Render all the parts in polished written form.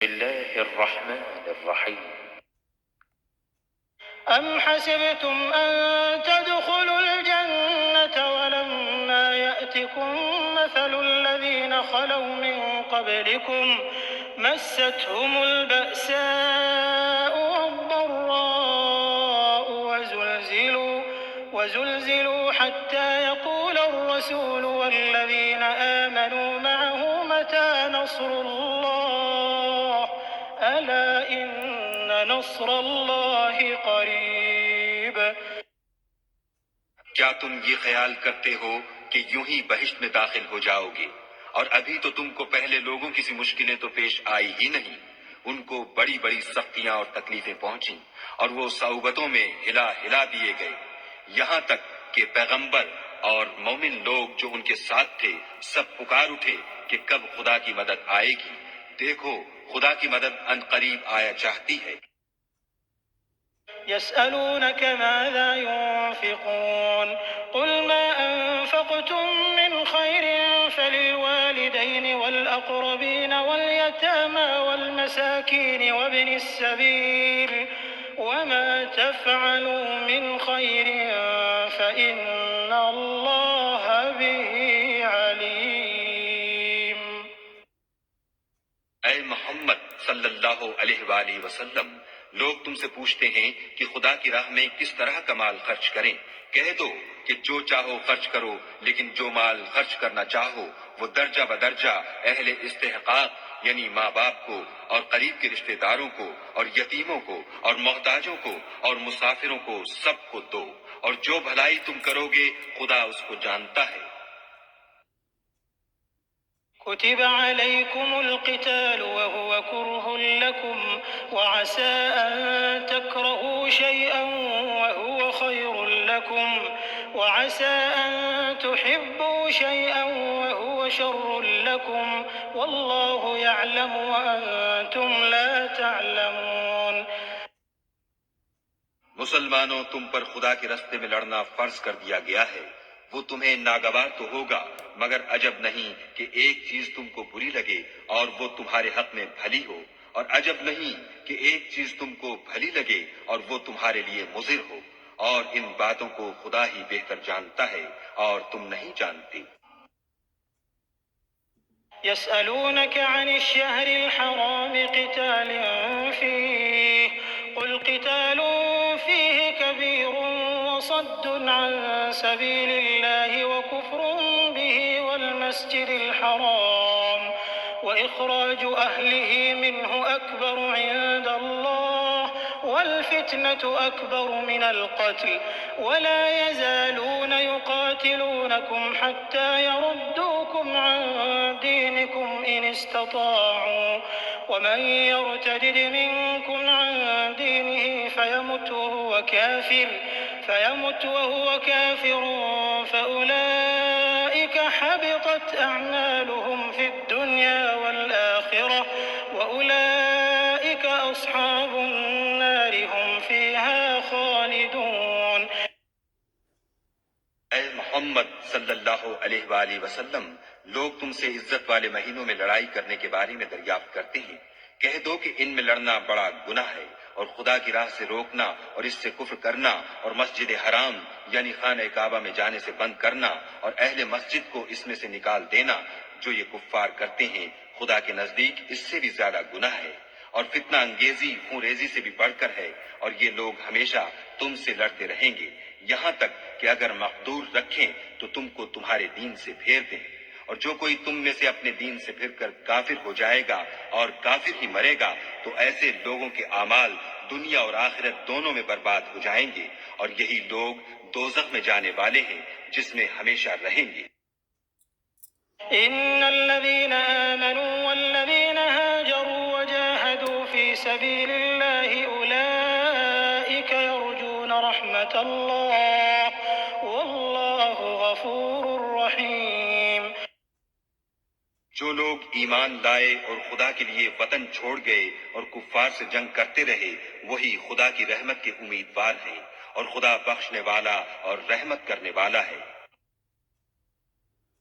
الله الرحمن الرحيم أم حسبتم أن تدخلوا الجنة ولما يأتكم مثل الذين خلوا من قبلكم مستهم البأساء والضراء وزلزلوا حتى يقول الرسول والذين آمنوا معه متى نصر الله ألا إن نصر الله قریب۔ کیا تم یہ خیال کرتے ہو کہ یوں ہی بہشت میں داخل ہو جاؤ گے اور ابھی تو تم کو پہلے لوگوں کی سی مشکلیں تو پیش آئی ہی نہیں، ان کو بڑی بڑی سختیاں اور تکلیفیں پہنچیں اور وہ صعوبتوں میں ہلا دیے گئے، یہاں تک کہ پیغمبر اور مومن لوگ جو ان کے ساتھ تھے سب پکار اٹھے کہ کب خدا کی مدد آئے گی، دیکھو خدا کی مدد ان قریب آیا چاہتی ہے۔ يسألونك ماذا ينفقون قل ما أنفقتم من خير فللوالدين والأقربين واليتامى والمساكين وابن السبيل وما تفعلوا من خير فإن الله به عليم۔ اے محمد صلی اللہ علیہ وآلہ وسلم، لوگ تم سے پوچھتے ہیں کہ خدا کی راہ میں کس طرح کا مال خرچ کریں، کہہ دو کہ جو چاہو خرچ کرو، لیکن جو مال خرچ کرنا چاہو وہ درجہ بدرجہ اہل استحقاق یعنی ماں باپ کو اور قریب کے رشتہ داروں کو اور یتیموں کو اور محتاجوں کو اور مسافروں کو سب کو دو، اور جو بھلائی تم کرو گے خدا اس کو جانتا ہے۔ كتب عليكم القتال وهو كره لكم وعسى أن تكرهوا شيئا وهو خير لكم وعسى أن تحبوا شيئا وهو شر لكم والله يعلم وأنتم لا تعلمون۔ مسلمانوں، تم پر خدا کے راستے میں لڑنا فرض کر دیا گیا ہے، وہ تمہیں ناگوار تو ہوگا مگر عجب نہیں کہ ایک چیز تم کو بری لگے اور وہ تمہارے حق میں بھلی ہو، اور عجب نہیں کہ ایک چیز تم کو بھلی لگے اور وہ تمہارے لیے مضر ہو، اور ان باتوں کو خدا ہی بہتر جانتا ہے اور تم نہیں جانتے۔ يسألونك عن الشهر الحرام قتال فيه قل قتال فيه كبير وصد عن سبيل الله وكفر به والمسجد الحرام وإخراج أهله منه أكبر عند الله والفتنة أكبر من القتل ولا يزالون يقاتلونكم حتى يردوكم عن دينكم إن استطاعوا ومن يرتد منكم عن دينه فيمت وهو كافر فأولئك حبطت أعمالهم في الدنيا والآخرة وأولئك أصحاب النار هم فيها خالدون۔ اے محمد صلی اللہ علیہ وآلہ وسلم، لوگ تم سے عزت والے مہینوں میں لڑائی کرنے کے بارے میں دریافت کرتے ہیں، کہہ دو کہ ان میں لڑنا بڑا گناہ ہے، اور خدا کی راہ سے روکنا اور اس سے کفر کرنا اور مسجد حرام یعنی خانہ کعبہ میں جانے سے بند کرنا اور اہل مسجد کو اس میں سے نکال دینا، جو یہ کفار کرتے ہیں خدا کے نزدیک اس سے بھی زیادہ گناہ ہے، اور فتنہ انگیزی خون ریزی سے بھی بڑھ کر ہے، اور یہ لوگ ہمیشہ تم سے لڑتے رہیں گے یہاں تک کہ اگر مقدور رکھیں تو تم کو تمہارے دین سے پھیر دیں، اور جو کوئی تم میں سے اپنے دین سے پھر کر کافر ہو جائے گا اور کافر ہی مرے گا تو ایسے لوگوں کے اعمال دنیا اور آخرت دونوں میں برباد ہو جائیں گے، اور یہی لوگ دوزخ میں جانے والے ہیں جس میں ہمیشہ رہیں گے۔ إن الذين آمنوا والذين هاجروا وجاهدوا في سبيل الله أولئك يرجون رحمة الله والله غفور رحيم۔ جو لوگ ایمان لائے اور خدا کے لیے وطن چھوڑ گئے اور کفار سے جنگ کرتے رہے وہی خدا کی رحمت کے امیدوار ہیں، اور خدا بخشنے والا اور رحمت کرنے والا ہے۔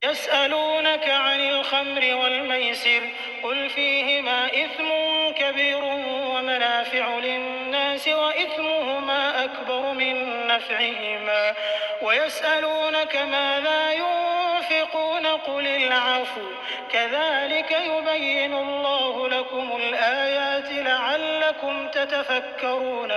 يسألونك عن الخمر والميسر قل فيهما إثم ومنافع للناس وإثمهما أكبر من نفعهما ويسألونك ماذا ينفقون قل العفو كذلك يبين الله لكم الآيات لعلكم تتفكرون.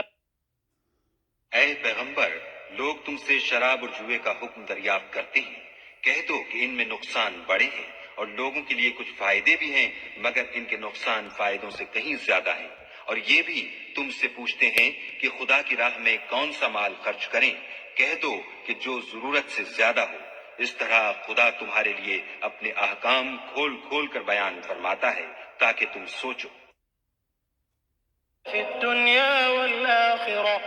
اے پیغمبر، لوگ تم سے شراب اور جوئے کا حکم دریافت کرتے ہیں، کہہ دو کہ ان میں نقصان بڑے ہیں اور لوگوں کے لیے کچھ فائدے بھی ہیں، مگر ان کے نقصان فائدوں سے کہیں زیادہ ہیں۔ اور یہ بھی تم سے پوچھتے ہیں کہ خدا کی راہ میں کون سا مال خرچ کریں، کہہ دو کہ جو ضرورت سے زیادہ ہو۔ اس طرح خدا تمہارے لیے اپنے احکام کھول کھول کر بیان فرماتا ہے تاکہ تم سوچو۔ في الدنيا والآخرة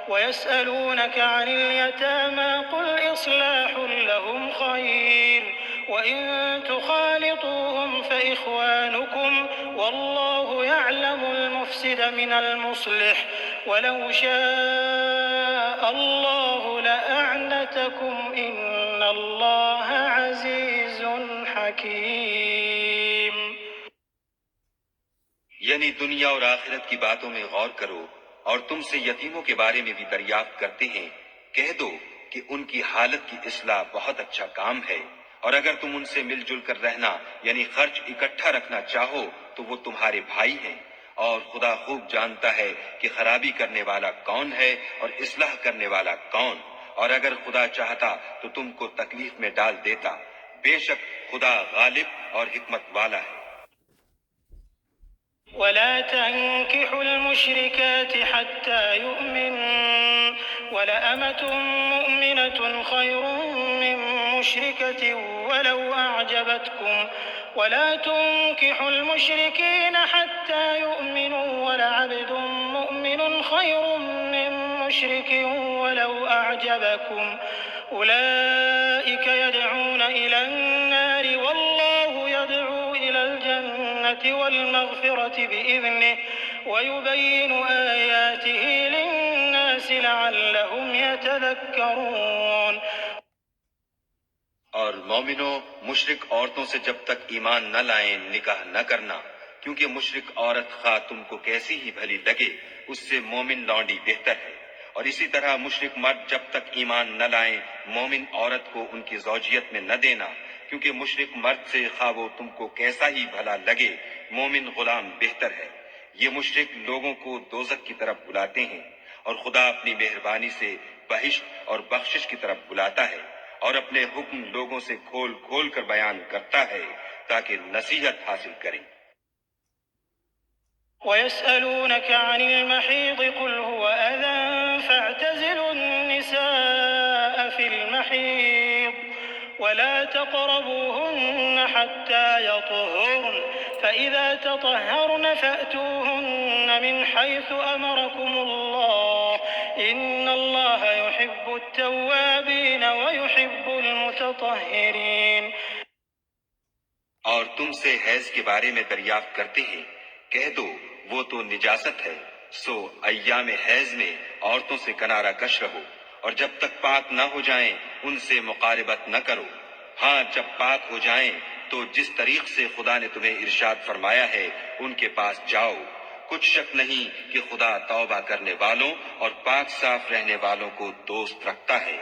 ويسألونك عن اليتامى قل إصلاح لهم خير وإن تخالطوهم فإخوانكم والله يعلم المفسد من المصلح ولو شاء الله لأعنتكم إن الله عزيز حكيم. یعنی دنیا اور آخرت کی باتوں میں غور کرو، اور تم سے یتیموں کے بارے میں بھی دریافت کرتے ہیں، کہہ دو کہ ان کی حالت کی اصلاح بہت اچھا کام ہے، اور اگر تم ان سے مل جل کر رہنا یعنی خرچ اکٹھا رکھنا چاہو تو وہ تمہارے بھائی ہیں، اور خدا خوب جانتا ہے کہ خرابی کرنے والا کون ہے اور اصلاح کرنے والا کون، اور اگر خدا چاہتا تو تم کو تکلیف میں ڈال دیتا، بے شک خدا غالب اور حکمت والا ہے۔ ولا تنكحوا المشركات حتى يؤمنوا ولأمة مؤمنة خير من مشركة ولو أعجبتكم ولا تنكحوا المشركين حتى يؤمنوا ولعبد مؤمن خير من مشرك ولو أعجبكم أولئك يدعون إلى النار والله يدعو إلى الجنة والمغفرة بإذنه ويبين آياته للناس لعلهم يتذكرون. اور مومنوں، مشرک عورتوں سے جب تک ایمان نہ لائیں نکاح نہ کرنا، کیونکہ مشرک عورت خواہ تم کو کیسی ہی بھلی لگے اس سے مومن لونڈی بہتر ہے، اور اسی طرح مشرک مرد جب تک ایمان نہ لائیں مومن عورت کو ان کی زوجیت میں نہ دینا، کیونکہ مشرک مرد سے خواہ وہ تم کو کیسا ہی بھلا لگے مومن غلام بہتر ہے۔ یہ مشرک لوگوں کو دوزخ کی طرف بلاتے ہیں، اور خدا اپنی مہربانی سے بہشت اور بخشش کی طرف بلاتا ہے، اور اپنے حکم لوگوں سے کھول کھول کر بیان کرتا ہے تاکہ نصیحت حاصل کریں۔ ويسألونك عن المحيض قل هو أذى فاعتزلوا النساء في المحيض ولا تقربوهن حتى يطهرن فإذا تطهرن فأتوهن من حيث أمركم الله إن الله يحب التوابين ويحب المتطهرين. اور تم سے حیض کے بارے میں دریافت کرتے ہیں، کہہ دو وہ تو نجاست ہے، سو ایام حیض میں عورتوں سے کنارہ کش رہو، اور جب تک پاک نہ ہو جائیں ان سے مقاربت نہ کرو، ہاں جب پاک ہو جائیں تو جس طریق سے خدا نے تمہیں ارشاد فرمایا ہے ان کے پاس جاؤ، کچھ شک نہیں کہ خدا توبہ کرنے والوں اور پاک صاف رہنے والوں کو دوست رکھتا ہے۔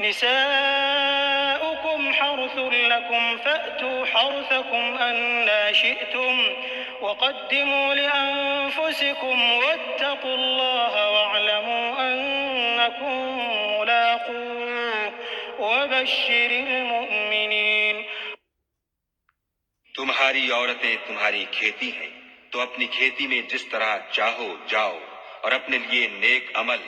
نساؤكم حرث لكم فأتوا حرثكم أنى شئتم وقدموا لأنفسكم واتقوا الله واعلموا أنكم ملاقوه وبشر المؤمنين. تمہاری عورتیں تمہاری کھیتی ہیں، تو اپنی کھیتی میں جس طرح چاہو جاؤ، اور اپنے لیے نیک عمل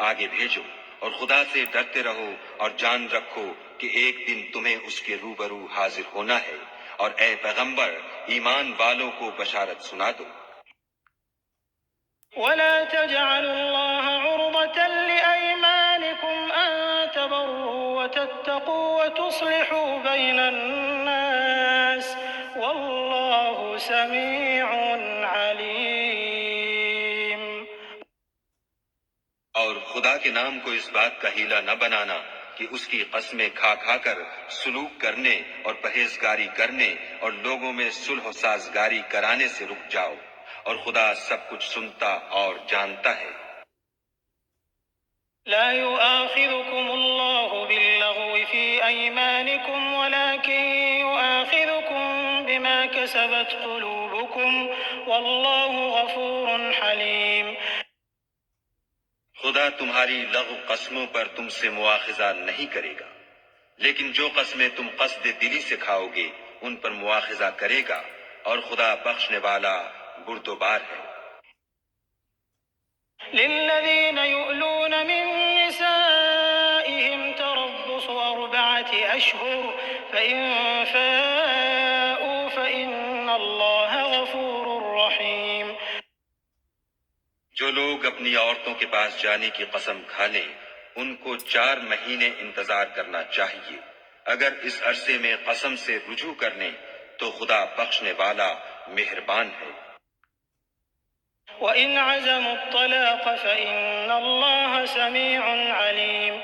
آگے بھیجو، اور خدا سے ڈرتے رہو، اور جان رکھو کہ ایک دن تمہیں اس کے روبرو حاضر ہونا ہے، اور اے پیغمبر ایمان والوں کو بشارت سنا دو۔ ولا تجعلوا الله عرضة لأيمانكم أن تبروا وتتقوا وتصلحوا بين الناس والله سميع عليم. اور خدا کے نام کو اس بات کا حیلہ نہ بنانا کہ اس کی قسمیں کھا کھا کر سلوک کرنے اور پرہیزگاری کرنے اور لوگوں میں صلح و سازگاری کرانے سے رک جاؤ، اور خدا سب کچھ سنتا اور جانتا ہے۔ لا يؤاخذكم الله باللغو في أيمانكم ولكن يؤاخذكم بما كسبت قلوبكم والله غفور حليم۔ خدا تمہاری لغو قسموں پر تم سے مواخذہ نہیں کرے گا، لیکن جو قسمیں تم قصد دلی سے کھاؤ گے ان پر مواخذہ کرے گا، اور خدا بخشنے والا بردبار ہے۔ للذين يؤلون من نسائهم تربص 4 أشهر فإن فاءوا فإن الله غفور رحيم۔ جو لوگ اپنی عورتوں کے پاس جانے کی قسم کھا لیں ان کو 4 مہینے انتظار کرنا چاہیے، اگر اس عرصے میں قسم سے رجوع کر لیں تو خدا بخشنے والا مہربان ہے۔ وَإِنْ عَزَمُوا الطَّلَاقَ فَإِنَّ اللَّهَ سَمِيعٌ عَلِيمٌ۔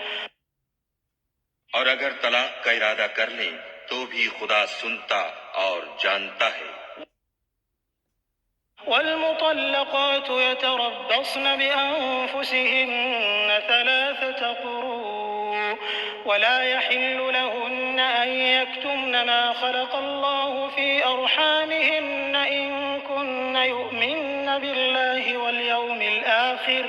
اور اگر طلاق کا ارادہ کر لیں تو بھی خدا سنتا اور جانتا ہے۔ والمطلقات يتربصن بأنفسهن 3 قروء ولا يحل لهن أن يكتمن ما خلق الله في أرحامهن إن كن يؤمن بالله واليوم الآخر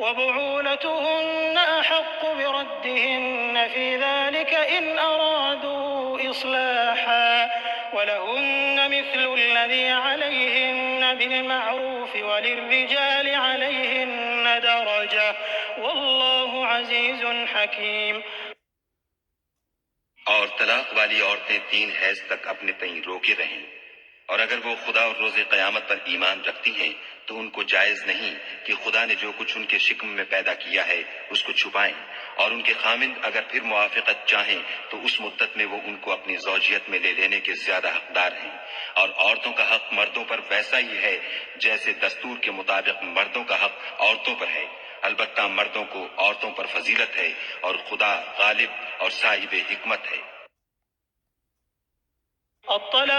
وبعولتهن أحق بردهن في ذلك إن أرادوا إصلاحا ولهن مثل الذي عليهن بالمعروف وللرجال عليهن درجة والله عزيز حكيم۔ اور طلاق والی عورتیں 3 حیض تک اپنے تئیں روکے رہیں، اور اگر وہ خدا اور روز قیامت پر ایمان رکھتی ہیں تو ان کو جائز نہیں کہ خدا نے جو کچھ ان کے شکم میں پیدا کیا ہے اس کو چھپائیں، اور ان کے خامند اگر پھر موافقت چاہیں تو اس مدت میں وہ ان کو اپنی زوجیت میں لے لینے کے زیادہ حقدار ہیں۔ اور عورتوں کا حق مردوں پر ویسا ہی ہے جیسے دستور کے مطابق مردوں کا حق عورتوں پر ہے، البتہ مردوں کو عورتوں پر فضیلت ہے اور خدا غالب اور صاحب حکمت ہے۔ الطلاق